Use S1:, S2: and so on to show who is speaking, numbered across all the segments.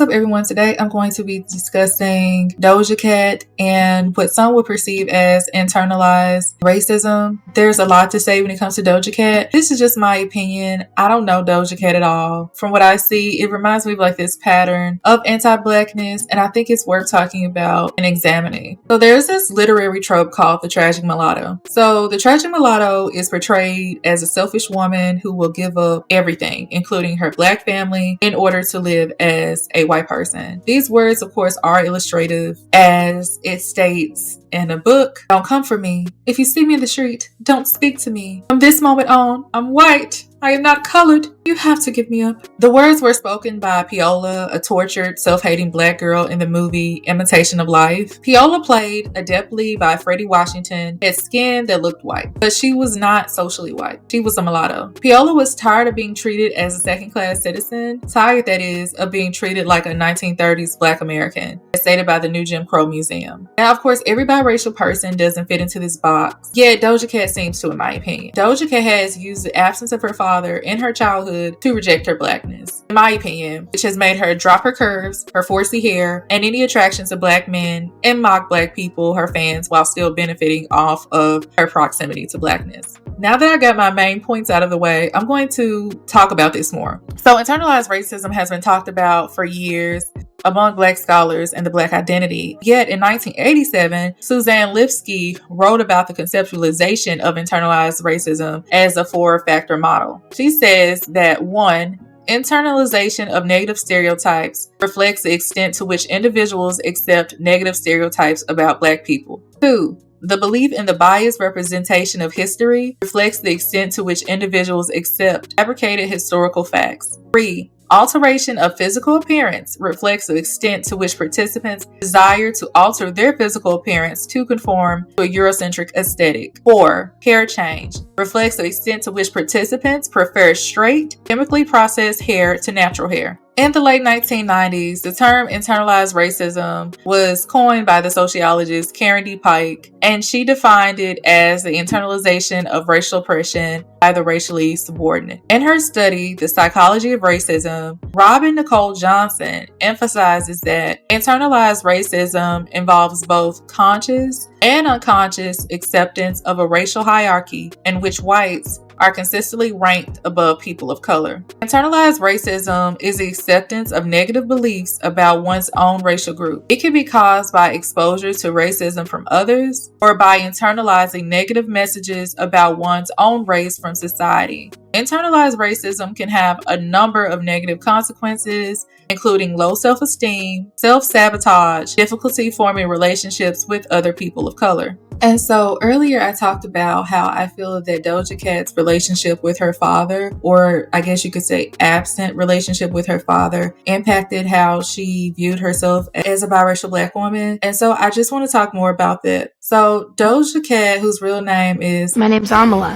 S1: up, everyone? Today I'm going to be discussing Doja Cat and what some would perceive as internalized racism. There's a lot to say when it comes to Doja Cat. This is just my opinion. I don't know Doja Cat at all. From what I see, it reminds me of like this pattern of anti-blackness, and I think it's worth talking about and examining. So there's this literary trope called the tragic mulatto. So the tragic mulatto is portrayed as a selfish woman who will give up everything, including her black family, in order to live as a white person. These words, of course, are illustrative, as it states in the book, "Don't come for me. If you see me in the street, don't speak to me. From this moment on, I'm white. I am not colored. You have to give me up." The words were spoken by Peola, a tortured, self-hating black girl in the movie Imitation of Life. Peola, played adeptly by Freddie Washington, had skin that looked white, but she was not socially white. She was a mulatto. Peola was tired of being treated as a second-class citizen, tired, that is, of being treated like a 1930s black American, as stated by the New Jim Crow Museum. Now, of course, every biracial person doesn't fit into this box, yet Doja Cat seems to, in my opinion. Doja Cat has used the absence of her father in her childhood to reject her blackness, in my opinion, which has made her drop her curves, her 4C hair, and any attractions of black men, and mock black people, her fans, while still benefiting off of her proximity to blackness. Now that I got my main points out of the way, I'm going to talk about this more. So internalized racism has been talked about for years among black scholars and the black identity. Yet in 1987, Suzanne Lipsky wrote about the conceptualization of internalized racism as a 4-factor model. She says that 1, internalization of negative stereotypes reflects the extent to which individuals accept negative stereotypes about black people. 2, the belief in the biased representation of history reflects the extent to which individuals accept fabricated historical facts. 3, alteration of physical appearance reflects the extent to which participants desire to alter their physical appearance to conform to a Eurocentric aesthetic. 4, hair change reflects the extent to which participants prefer straight, chemically processed hair to natural hair. In the late 1990s, the term internalized racism was coined by the sociologist Karen D. Pike, and she defined it as the internalization of racial oppression by the racially subordinate. In her study, The Psychology of Racism, Robin Nicole Johnson emphasizes that internalized racism involves both conscious and unconscious acceptance of a racial hierarchy in which whites are consistently ranked above people of color. Internalized racism is the acceptance of negative beliefs about one's own racial group. It can be caused by exposure to racism from others or by internalizing negative messages about one's own race from society. Internalized racism can have a number of negative consequences, including low self-esteem, self-sabotage, difficulty forming relationships with other people of color. And so earlier I talked about how I feel that Doja Cat's relationship with her father, or I guess you could say absent relationship with her father, impacted how she viewed herself as a biracial black woman. And so I just want to talk more about that. So Doja Cat, whose real name is...
S2: My name's Amala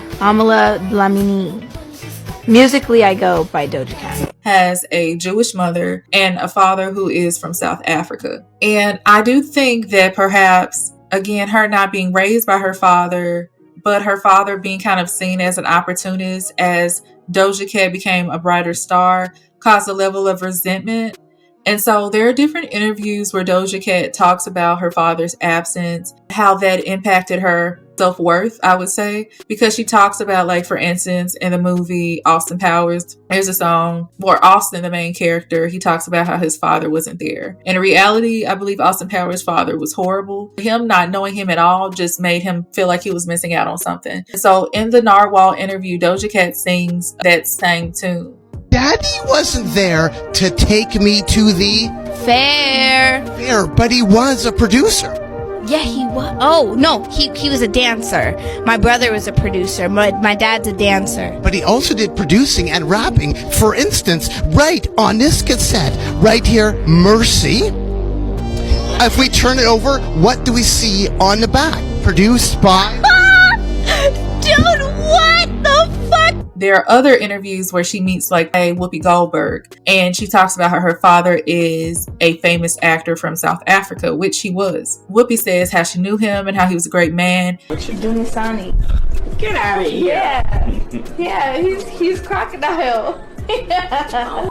S2: Dlamini. Musically, I go by Doja Cat.
S1: Has a Jewish mother and a father who is from South Africa. And I do think that perhaps, again, her not being raised by her father, but her father being kind of seen as an opportunist as Doja Cat became a brighter star, caused a level of resentment. And so there are different interviews where Doja Cat talks about her father's absence, how that impacted her self-worth, I would say, because she talks about, like, for instance, in the movie Austin Powers, there's a song where Austin, the main character, he talks about how his father wasn't there. In reality, I believe Austin Powers' father was horrible. Him not knowing him at all just made him feel like he was missing out on something. So in the Narwhal interview, Doja Cat sings that same tune.
S3: Daddy wasn't there to take me to the
S2: Fair,
S3: but he was a producer.
S2: Yeah, he was. Oh, no, he was a dancer. My brother was a producer. My dad's a dancer.
S3: But he also did producing and rapping. For instance, right on this cassette, right here, Mercy. If we turn it over, what do we see on the back? Produced by...
S2: Dude, what the fuck?
S1: There are other interviews where she meets like a Whoopi Goldberg, and she talks about how her father is a famous actor from South Africa, which he was. Whoopi says how she knew him and how he was a great man.
S4: What you doing, Sonny?
S5: Get out of here.
S4: Yeah, he's Crocodile. Yeah.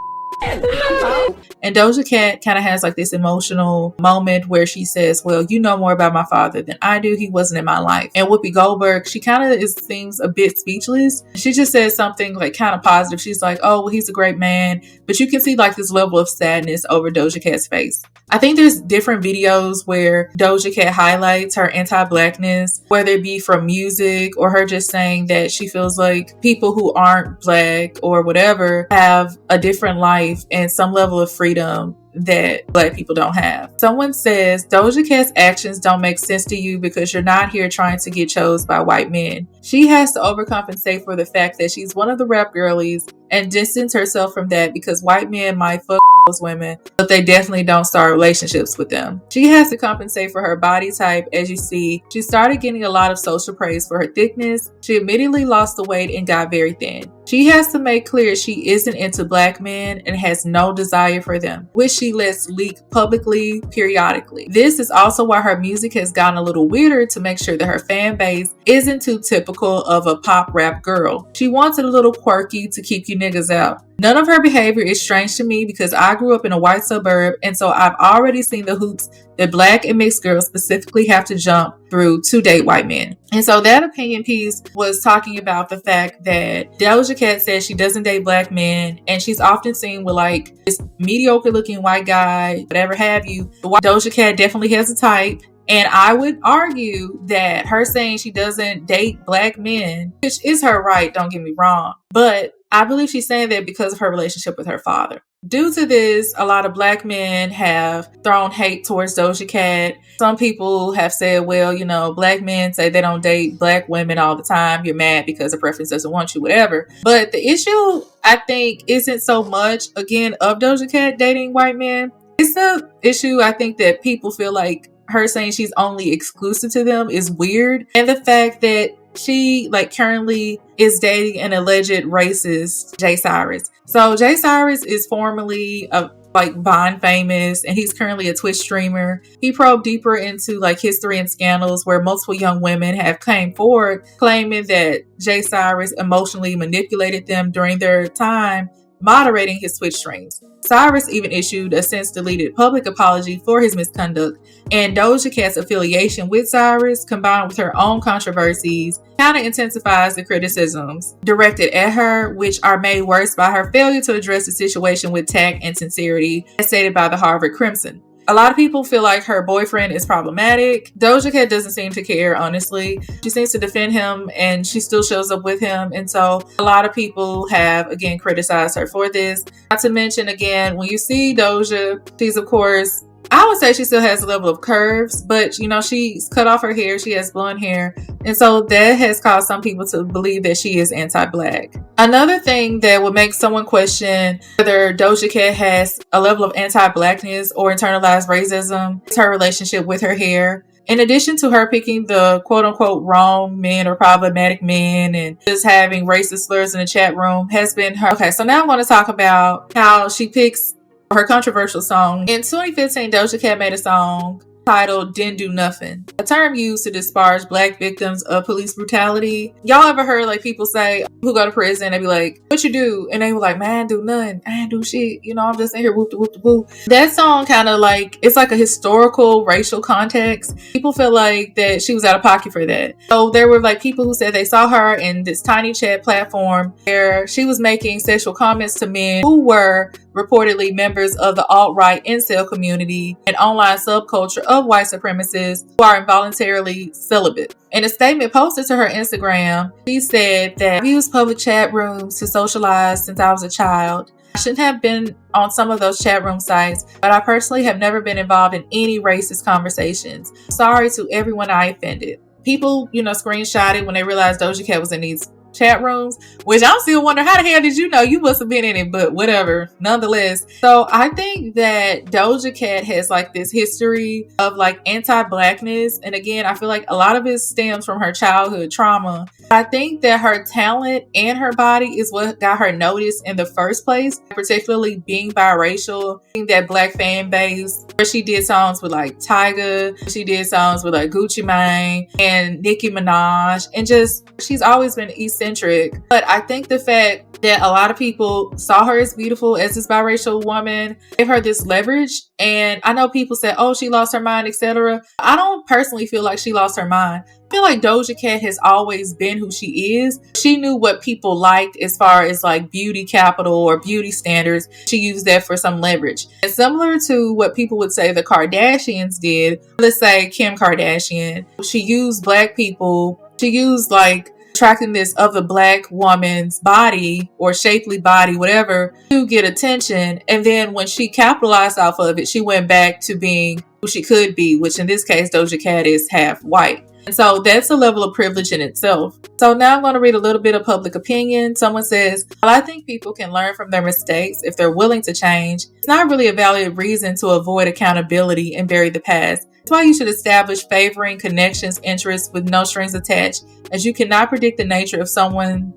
S1: And Doja Cat kind of has like this emotional moment where she says, well, you know more about my father than I do. He wasn't in my life. And Whoopi Goldberg, she kind of seems a bit speechless. She just says something like kind of positive. She's like, oh, well, he's a great man. But you can see like this level of sadness over Doja Cat's face. I think there's different videos where Doja Cat highlights her anti-Blackness, whether it be from music or her just saying that she feels like people who aren't Black or whatever have a different life and some level of freedom that Black people don't have. Someone says Doja Cat's actions don't make sense to you because you're not here trying to get chose by white men. She has to overcompensate for the fact that she's one of the rap girlies and distance herself from that because white men might fuck those women, but they definitely don't start relationships with them. She has to compensate for her body type. As you see, she started getting a lot of social praise for her thickness. She immediately lost the weight and got very thin. She has to make clear she isn't into Black men and has no desire for them, which she lets leak publicly periodically. This is also why her music has gotten a little weirder to make sure that her fan base isn't too typical of a pop rap girl. She wants it a little quirky to keep you niggas out. None of her behavior is strange to me because I grew up in a white suburb, and so I've already seen the hoops that Black and mixed girls specifically have to jump through to date white men. And so that opinion piece was talking about the fact that Doja Cat says she doesn't date Black men, and she's often seen with like this mediocre looking white guy, whatever have you. Doja Cat definitely has a type. And I would argue that her saying she doesn't date Black men, which is her right, don't get me wrong, but I believe she's saying that because of her relationship with her father. Due to this, a lot of Black men have thrown hate towards Doja Cat. Some people have said, well, you know, Black men say they don't date Black women all the time. You're mad because the preference doesn't want you, whatever. But the issue, I think, isn't so much, again, of Doja Cat dating white men. It's the issue, I think, that people feel like her saying she's only exclusive to them is weird. And the fact that she like currently is dating an alleged racist Jay Cyrus. So Jay Cyrus is formerly a like Vine famous, and he's currently a Twitch streamer. He probed deeper into like history and scandals where multiple young women have came forward claiming that Jay Cyrus emotionally manipulated them during their time moderating his Twitch streams. Cyrus even issued a since deleted public apology for his misconduct, and Doja Cat's affiliation with Cyrus, combined with her own controversies, kind of intensifies the criticisms directed at her, which are made worse by her failure to address the situation with tact and sincerity, as stated by the Harvard Crimson. A lot of people feel like her boyfriend is problematic. Doja Cat doesn't seem to care, honestly. She seems to defend him and she still shows up with him. And so a lot of people have, again, criticized her for this. Not to mention, again, when you see Doja, she's, of course, I would say she still has a level of curves, but, you know, she's cut off her hair. She has blonde hair. And so that has caused some people to believe that she is anti-Black. Another thing that would make someone question whether Doja Cat has a level of anti-Blackness or internalized racism is her relationship with her hair. In addition to her picking the quote-unquote wrong men or problematic men and just having racist slurs in the chat room has been her. Okay, so now I'm going to talk about how she picks her controversial song. In 2015, Doja Cat made a song titled Didn't Do Nothing, a term used to disparage Black victims of police brutality. Y'all ever heard like people say who go to prison, they be like, what you do? And they were like, man, I ain't do nothing. I ain't do shit. You know, I'm just in here whoop de whoop de whoop. That song kind of like, it's like a historical racial context. People feel like that she was out of pocket for that. So there were like people who said they saw her in this tiny chat platform where she was making sexual comments to men who were reportedly members of the alt-right incel community, an online subculture of white supremacists who are involuntarily celibate. In a statement posted to her Instagram, she said that I've used public chat rooms to socialize since I was a child. I shouldn't have been on some of those chat room sites, but I personally have never been involved in any racist conversations. Sorry to everyone I offended. People, you know, screenshotted when they realized Doja Cat was in these chat rooms, which I'm still wondering how the hell did you know? You must have been in it, but whatever, nonetheless. So I think that Doja Cat has like this history of like anti-Blackness, and again, I feel like a lot of it stems from her childhood trauma. I think that her talent and her body is what got her noticed in the first place, particularly being biracial, being that Black fan base, where she did songs with like Tyga, she did songs with like Gucci Mane and Nicki Minaj, and just she's always been East eccentric. But I think the fact that a lot of people saw her as beautiful as this biracial woman gave her this leverage. And I know people said, oh, she lost her mind, etc. I don't personally feel like she lost her mind. I feel like Doja Cat has always been who she is. She knew what people liked as far as like beauty capital or beauty standards. She used that for some leverage. And similar to what people would say the Kardashians did, let's say Kim Kardashian, she used black people, she used like attractiveness of the black woman's body or shapely body, whatever, to get attention. And then when she capitalized off of it, she went back to being who she could be, which in this case, Doja Cat is half white. And so that's a level of privilege in itself. So now I'm going to read a little bit of public opinion. Someone says, well, I think people can learn from their mistakes if they're willing to change. It's not really a valid reason to avoid accountability and bury the past. That's why you should establish favoring connections, interests with no strings attached, as you cannot predict the nature of something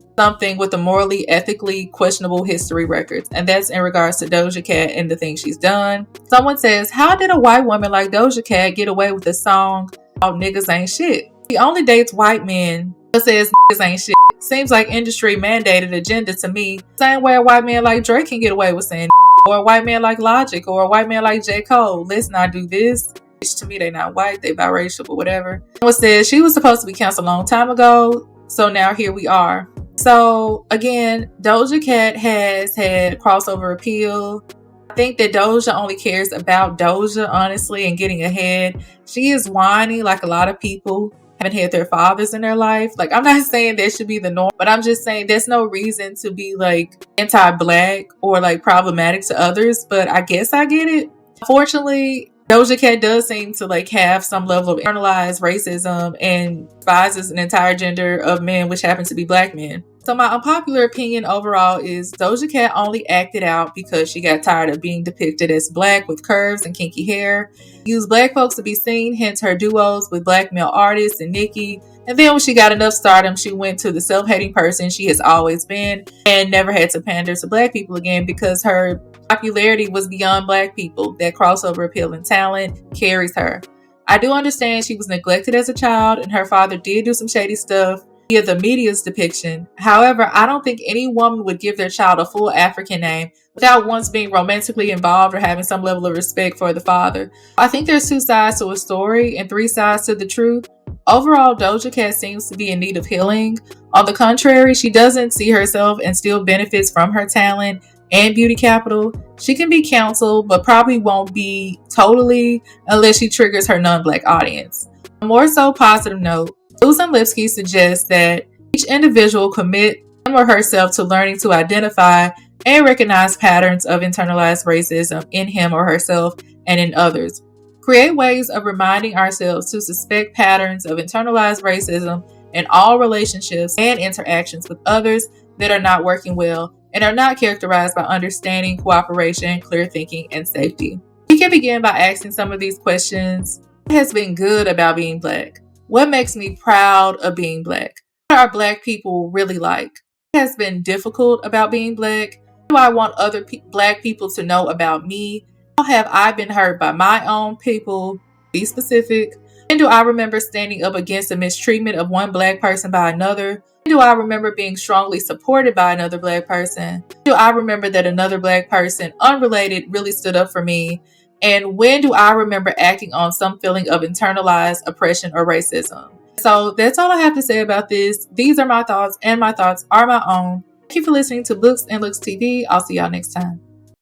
S1: with a morally, ethically questionable history records. And that's in regards to Doja Cat and the things she's done. Someone says, how did a white woman like Doja Cat get away with a song called Niggas Ain't Shit? He only dates white men, but says niggas ain't shit. Seems like industry mandated agenda to me. Same way a white man like Drake can get away with saying or a white man like Logic or a white man like J. Cole. Let's not do this. To me, they not white, they biracial, but whatever. Someone says she was supposed to be canceled a long time ago, so now here we are. So again, Doja Cat has had crossover appeal. I think that Doja only cares about Doja, honestly, and getting ahead. She is whiny like a lot of people haven't had their fathers in their life. Like, I'm not saying that should be the norm, but I'm just saying there's no reason to be like anti-black or like problematic to others, but I guess I get it. Unfortunately, Doja Cat does seem to like have some level of internalized racism and despises an entire gender of men, which happen to be black men. So my unpopular opinion overall is Doja Cat only acted out because she got tired of being depicted as black with curves and kinky hair. Used black folks to be seen, hence her duos with black male artists and Nicki. And then when she got enough stardom, she went to the self-hating person she has always been and never had to pander to black people again because her popularity was beyond black people. That crossover appeal and talent carries her. I do understand she was neglected as a child and her father did do some shady stuff via the media's depiction. However, I don't think any woman would give their child a full African name without once being romantically involved or having some level of respect for the father. I think there's two sides to a story and three sides to the truth. Overall, Doja Cat seems to be in need of healing. On the contrary, she doesn't see herself and still benefits from her talent and beauty capital. She can be counseled, but probably won't be totally unless she triggers her non-black audience. On a more so positive note, Books&Looks suggests that each individual commit him or herself to learning to identify and recognize patterns of internalized racism in him or herself and in others. Create ways of reminding ourselves to suspect patterns of internalized racism in all relationships and interactions with others that are not working well and are not characterized by understanding, cooperation, clear thinking, and safety. We can begin by asking some of these questions. What has been good about being black? What makes me proud of being black? What are black people really like? What has been difficult about being black? What do I want other black people to know about me? How have I been hurt by my own people? Be specific. When do I remember standing up against the mistreatment of one black person by another? When do I remember being strongly supported by another black person? When do I remember that another black person, unrelated, really stood up for me? And when do I remember acting on some feeling of internalized oppression or racism? So that's all I have to say about this. These are my thoughts, and my thoughts are my own. Thank you for listening to Books and Looks TV. I'll see y'all next time.